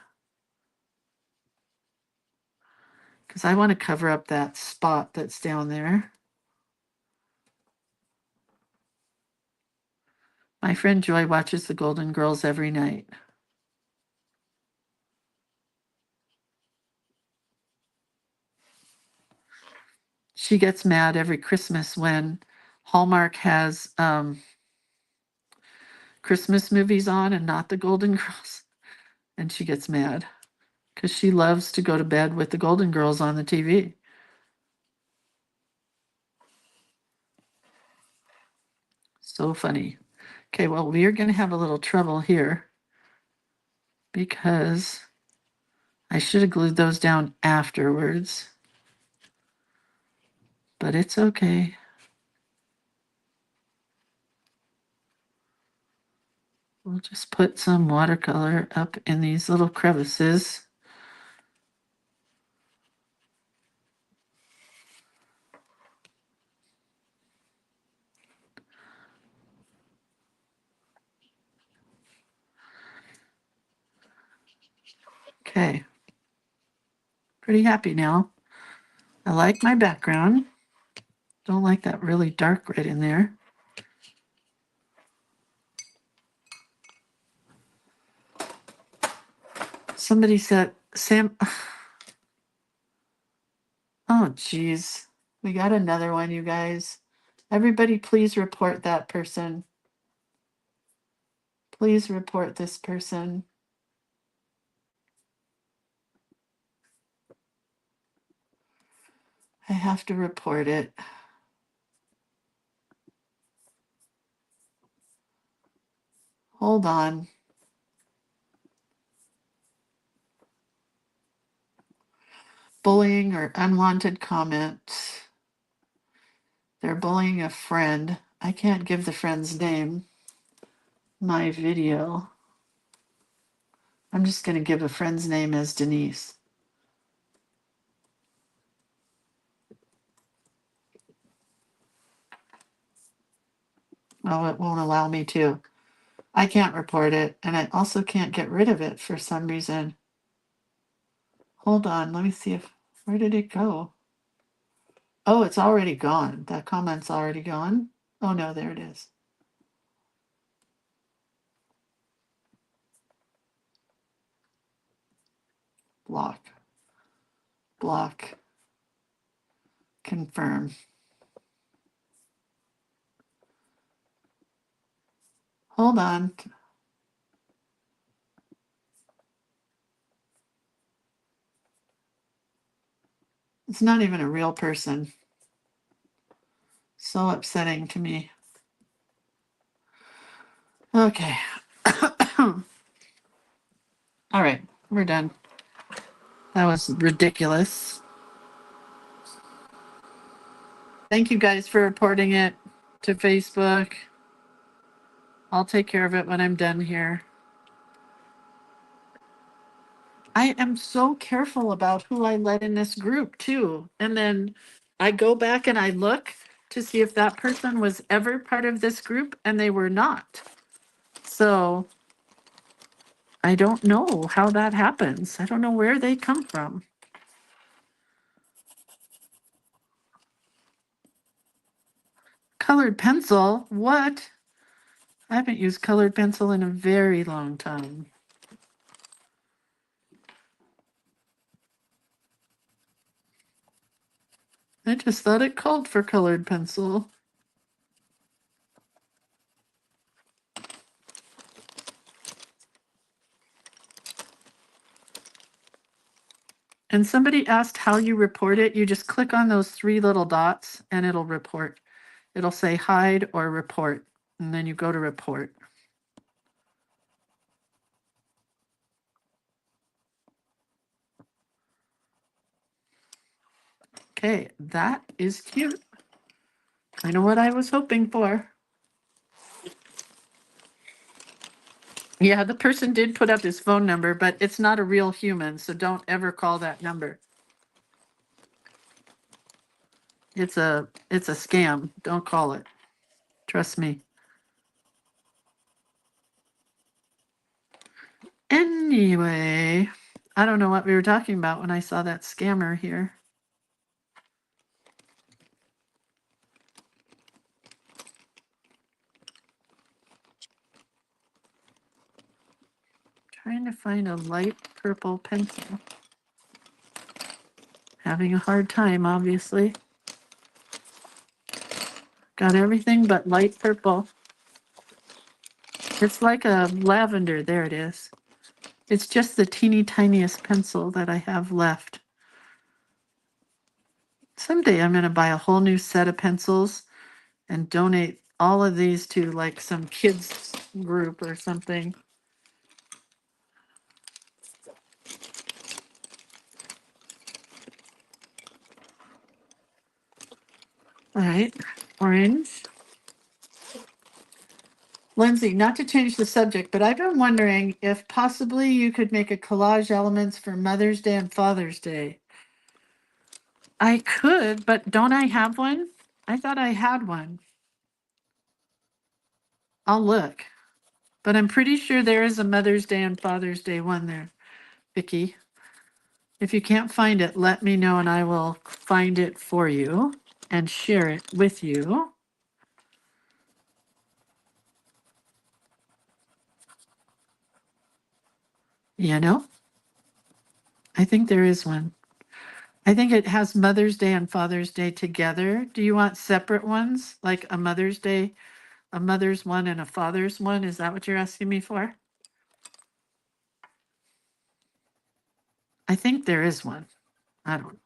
Because I want to cover up that spot that's down there. My friend Joy watches the Golden Girls every night. She gets mad every Christmas when Hallmark has Christmas movies on and not the Golden Girls. And she gets mad because she loves to go to bed with the Golden Girls on the TV. So funny. Okay, well, we are going to have a little trouble here because I should have glued those down afterwards, but it's okay. We'll just put some watercolor up in these little crevices. Okay. Pretty happy now. I like my background. Don't like that really dark right in there. Somebody said, Sam, oh geez. We got another one, you guys. Everybody please report that person. Please report this person. I have to report it. Hold on. Bullying or unwanted comments. They're bullying a friend. I can't give the friend's name. My video. I'm just going to give a friend's name as Denise. Oh, it won't allow me to. I can't report it, and I also can't get rid of it for some reason. Hold on, let me see if, where did it go? Oh, it's already gone. That comment's already gone. Oh no, there it is. Block. Block. Confirm. Hold on. It's not even a real person. So upsetting to me. Okay. All right, we're done. That was ridiculous. Thank you guys for reporting it to Facebook. I'll take care of it when I'm done here. I am so careful about who I let in this group too. And then I go back and I look to see if that person was ever part of this group, and they were not. So I don't know how that happens. I don't know where they come from. Colored pencil? What? I haven't used colored pencil in a very long time. I just thought it called for colored pencil. And somebody asked how you report it. You just click on those three little dots and it'll report. It'll say hide or report, and then you go to report. Okay, that is cute. I know what I was hoping for. Yeah, the person did put up his phone number, but it's not a real human, so don't ever call that number. It's a scam. Don't call it. Trust me. Anyway, I don't know what we were talking about when I saw that scammer here. Trying to find a light purple pencil. Having a hard time, obviously. Got everything but light purple. It's like a lavender. There it is. It's just the teeny tiniest pencil that I have left. Someday I'm going to buy a whole new set of pencils and donate all of these to like some kids group or something. All right, orange. Lindsay, not to change the subject, but I've been wondering if possibly you could make a collage elements for Mother's Day and Father's Day. I could, but don't I have one? I thought I had one. I'll look. But I'm pretty sure there is a Mother's Day and Father's Day one there, Vicki. If you can't find it, let me know and I will find it for you and share it with you. You know, I think there is one. I think it has Mother's Day and Father's Day together. Do you want separate ones, like a Mother's Day, a mother's one and a father's one? Is that what you're asking me for? I think there is one. I don't know.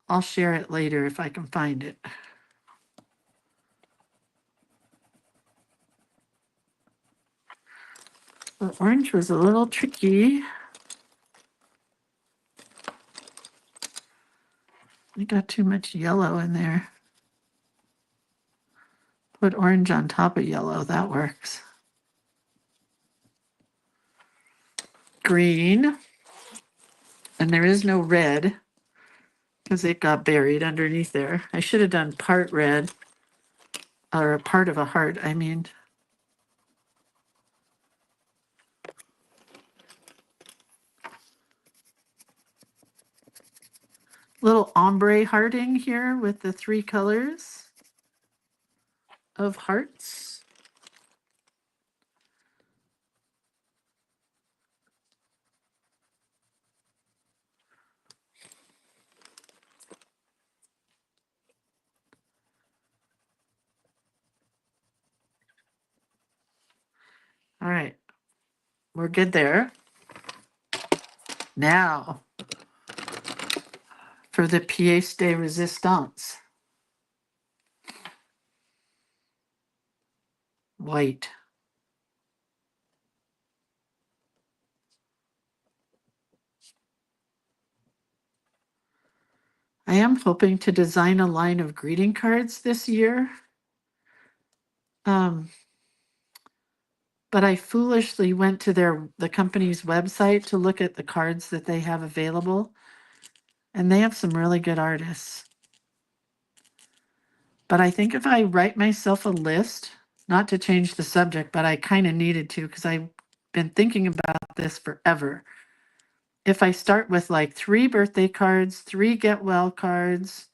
I'll share it later if I can find it. The orange was a little tricky. I got too much yellow in there. Put orange on top of yellow. That works. Green. And there is no red because it got buried underneath there. I should have done part red, or a part of a heart, I mean. Little ombre hearting here with the 3 colors of hearts. All right, we're good there. Now, for the pièce de résistance. White. I am hoping to design a line of greeting cards this year. But I foolishly went to the company's website to look at the cards that they have available. And they have some really good artists. But I think if I write myself a list, not to change the subject, but I kind of needed to because I've been thinking about this forever. If I start with like 3 birthday cards, 3 get well cards,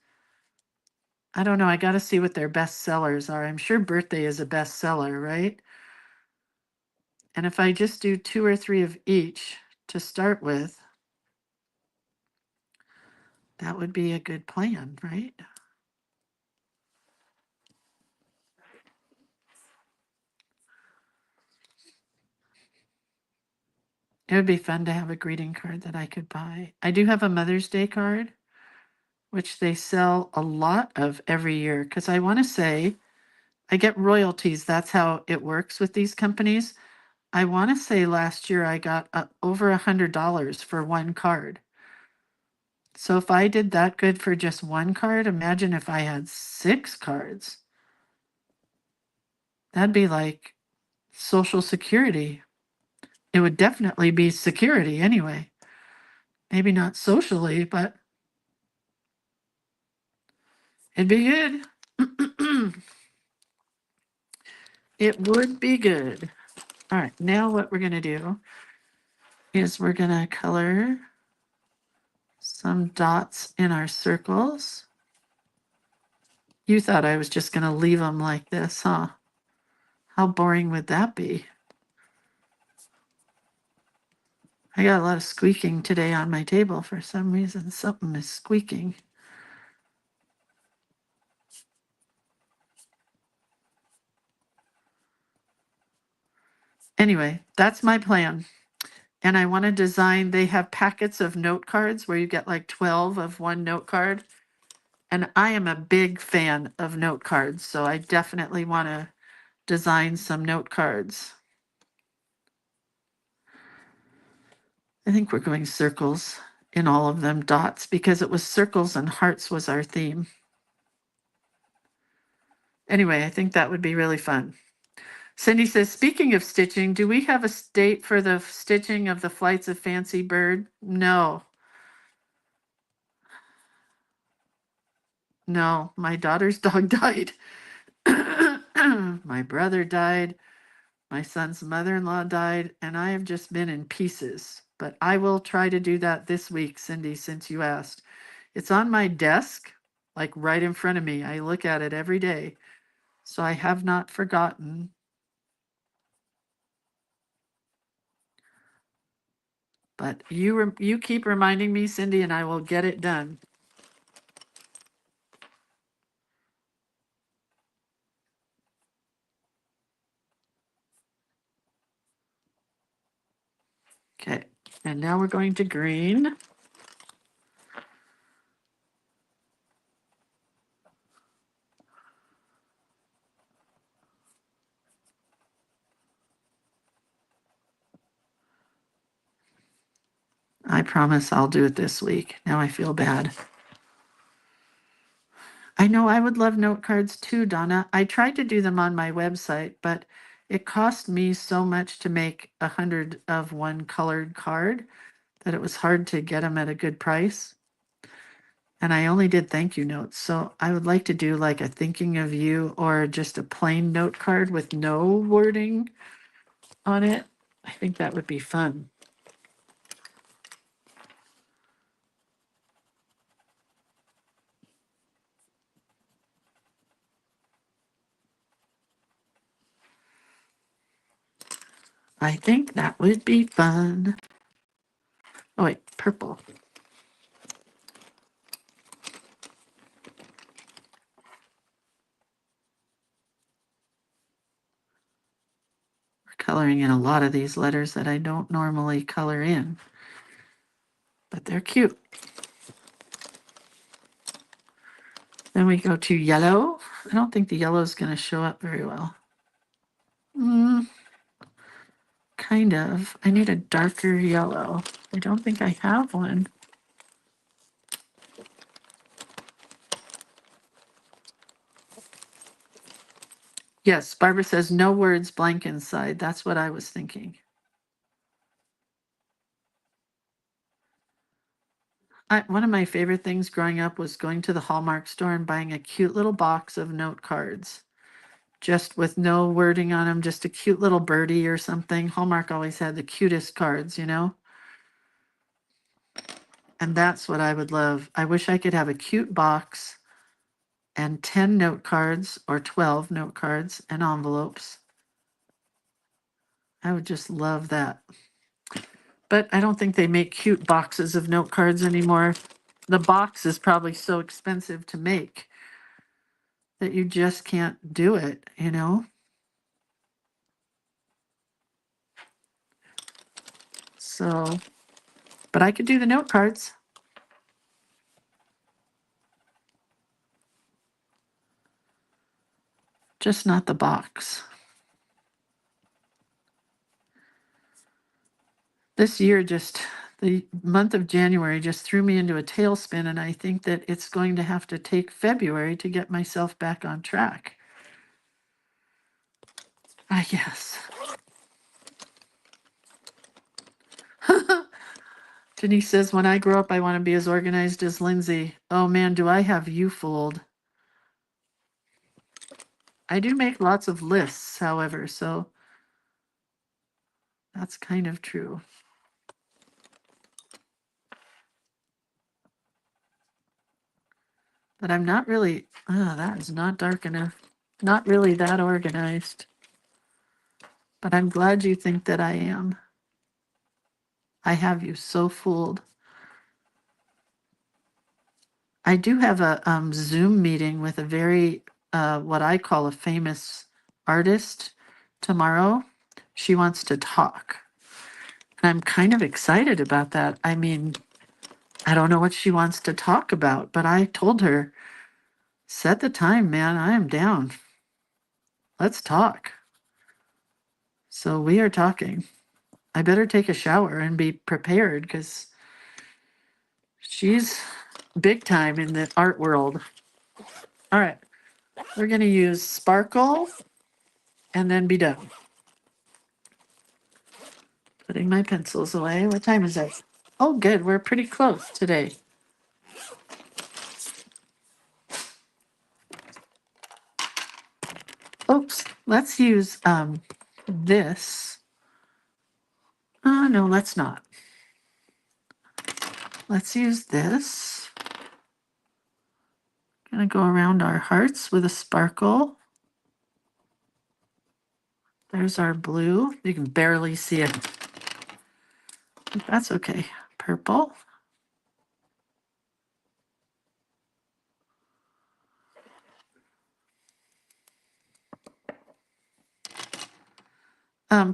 I don't know. I got to see what their best sellers are. I'm sure birthday is a bestseller, right? And if I just do 2 or 3 of each to start with, that would be a good plan, right? It would be fun to have a greeting card that I could buy. I do have a Mother's Day card, which they sell a lot of every year. Because I want to say, I get royalties. That's how it works with these companies. I want to say last year I got over $100 for one card. So if I did that good for just one card, imagine if I had 6 cards. That'd be like Social Security. It would definitely be security anyway. Maybe not socially, but it'd be good. It would be good. All right, now what we're going to do is we're going to color some dots in our circles. You thought I was just going to leave them like this, huh? How boring would that be? I got a lot of squeaking today on my table for some reason. Something is squeaking. Anyway, that's my plan. And I want to design, they have packets of note cards where you get like 12 of one note card. And I am a big fan of note cards, so I definitely want to design some note cards. I think we're going circles in all of them, dots, because it was circles and hearts was our theme. Anyway, I think that would be really fun. Cindy says, speaking of stitching, do we have a date for the stitching of the Flights of Fancy Bird? No. No, my daughter's dog died. My brother died. My son's mother-in-law died, and I have just been in pieces. But I will try to do that this week, Cindy, since you asked. It's on my desk, like right in front of me. I look at it every day. So I have not forgotten. But you keep reminding me, Cindy, and I will get it done. Okay, and now we're going to green. I promise I'll do it this week. Now I feel bad. I know I would love note cards too, Donna. I tried to do them on my website, but it cost me so much to make 100 of one colored card that it was hard to get them at a good price. And I only did thank you notes. So I would like to do like a thinking of you or just a plain note card with no wording on it. I think that would be fun. I think that would be fun. Oh, wait, purple. We're coloring in a lot of these letters that I don't normally color in, but they're cute. Then we go to yellow. I don't think the yellow is going to show up very well. Kind of. I need a darker yellow. I don't think I have one. Yes, Barbara says no words blank inside. That's what I was thinking. One of my favorite things growing up was going to the Hallmark store and buying a cute little box of note cards, just with no wording on them, just a cute little birdie or something. Hallmark always had the cutest cards, you know? And that's what I would love. I wish I could have a cute box and 10 note cards or 12 note cards and envelopes. I would just love that. But I don't think they make cute boxes of note cards anymore. The box is probably so expensive to make that you just can't do it, you know? So, but I could do the note cards. Just not the box. This year, just The month of January just threw me into a tailspin, and I think that it's going to have to take February to get myself back on track. I guess. Denise says, when I grow up, I want to be as organized as Lindsay. Oh man, do I have you fooled. I do make lots of lists, however, so that's kind of true. But I'm not really, that is not dark enough. Not really that organized. But I'm glad you think that I am. I have you so fooled. I do have a Zoom meeting with a very, what I call a famous artist tomorrow. She wants to talk. And I'm kind of excited about that. I mean, I don't know what she wants to talk about, but I told her, set the time, man. I am down. Let's talk. So we are talking. I better take a shower and be prepared because she's big time in the art world. All right. We're going to use sparkle and then be done. Putting my pencils away. What time is it? Oh, good. We're pretty close today. Oops. Let's use this. No, let's not. Let's use this. Gonna go around our hearts with a sparkle. There's our blue. You can barely see it. That's okay. Purple.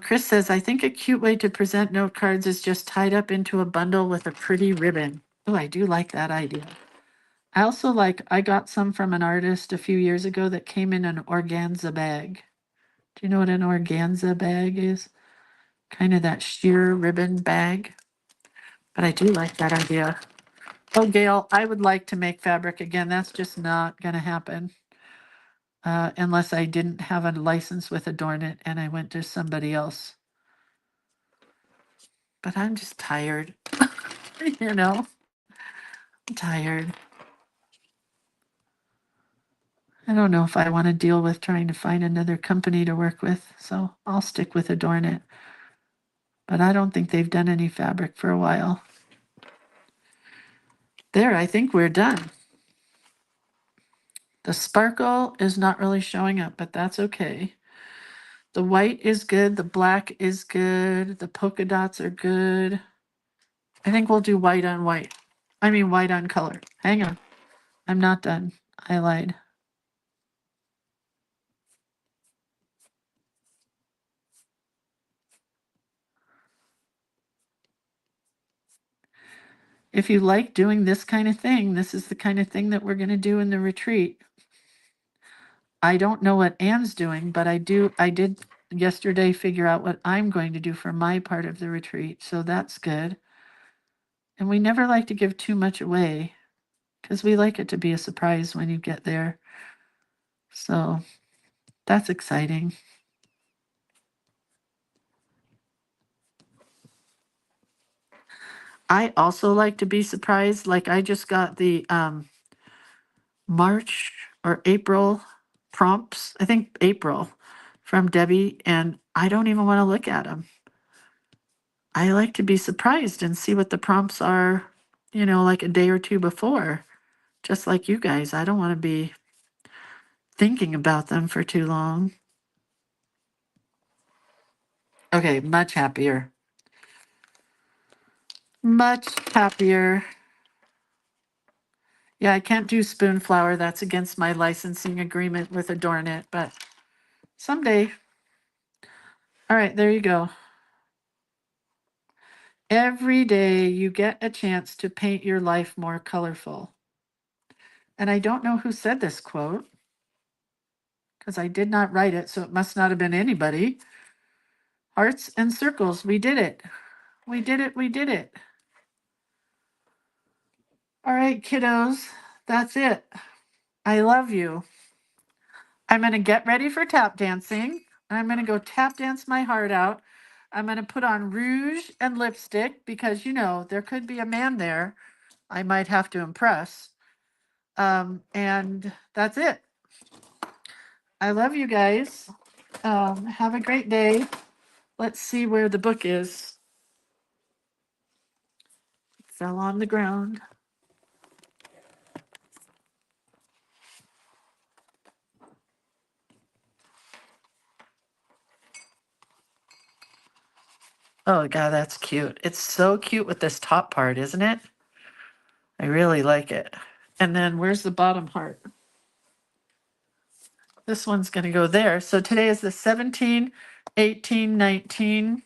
Chris says, I think a cute way to present note cards is just tied up into a bundle with a pretty ribbon. Oh, I do like that idea. I also I got some from an artist a few years ago that came in an organza bag. Do you know what an organza bag is? Kind of that sheer ribbon bag. But I do like that idea. Oh, Gail, I would like to make fabric again. That's just not going to happen. Unless I didn't have a license with Adornit and I went to somebody else. But I'm just tired. You know, I'm tired. I don't know if I want to deal with trying to find another company to work with, so I'll stick with Adornit. But I don't think they've done any fabric for a while. There, I think we're done. The sparkle is not really showing up, but that's okay. The white is good. The black is good. The polka dots are good. I think we'll do white on white. I mean, white on color. Hang on. I'm not done. I lied. If you like doing this kind of thing, this is the kind of thing that we're going to do in the retreat. I don't know what Anne's doing, but I did yesterday figure out what I'm going to do for my part of the retreat. So that's good. And we never like to give too much away because we like it to be a surprise when you get there. So that's exciting. I also like to be surprised. Like I just got the March or April prompts, I think April, from Debbie, and I don't even want to look at them. I like to be surprised and see what the prompts are, like a day or two before. Just like you guys, I don't want to be thinking about them for too long. Okay, much happier. Much happier. Yeah, I can't do spoon flower. That's against my licensing agreement with Adornit, but someday. All right, there you go. Every day you get a chance to paint your life more colorful. And I don't know who said this quote because I did not write it, so it must not have been anybody. Hearts and circles, we did it. We did it, we did it. All right, kiddos, that's it. I love you. I'm going to get ready for tap dancing. I'm going to go tap dance my heart out. I'm going to put on rouge and lipstick because, you know, there could be a man there I might have to impress. And that's it. I love you guys. Have a great day. Let's see where the book is. It fell on the ground. Oh, God, that's cute. It's so cute with this top part, isn't it? I really like it. And then where's the bottom heart? This one's going to go there. So today is the 17, 18, 19,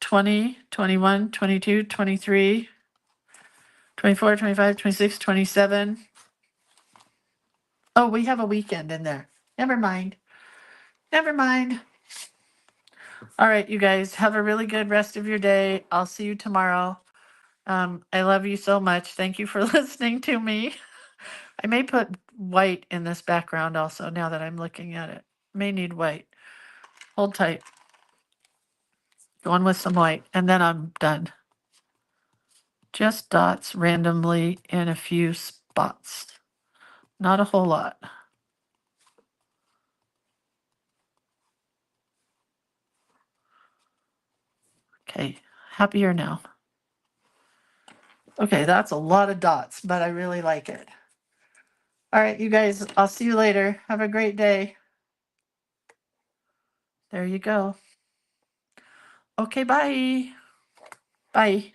20, 21, 22, 23, 24, 25, 26, 27. Oh, we have a weekend in there. Never mind. Never mind. All right, you guys, have a really good rest of your day. I'll see you tomorrow. I love you so much. Thank you for listening to me. I may put white in this background also now that I'm looking at it. May need white. Hold tight. Going with some white, and then I'm done. Just dots randomly in a few spots. Not a whole lot. Okay, happier now. Okay, that's a lot of dots, but I really like it. All right, you guys, I'll see you later. Have a great day. There you go. Okay, bye. Bye.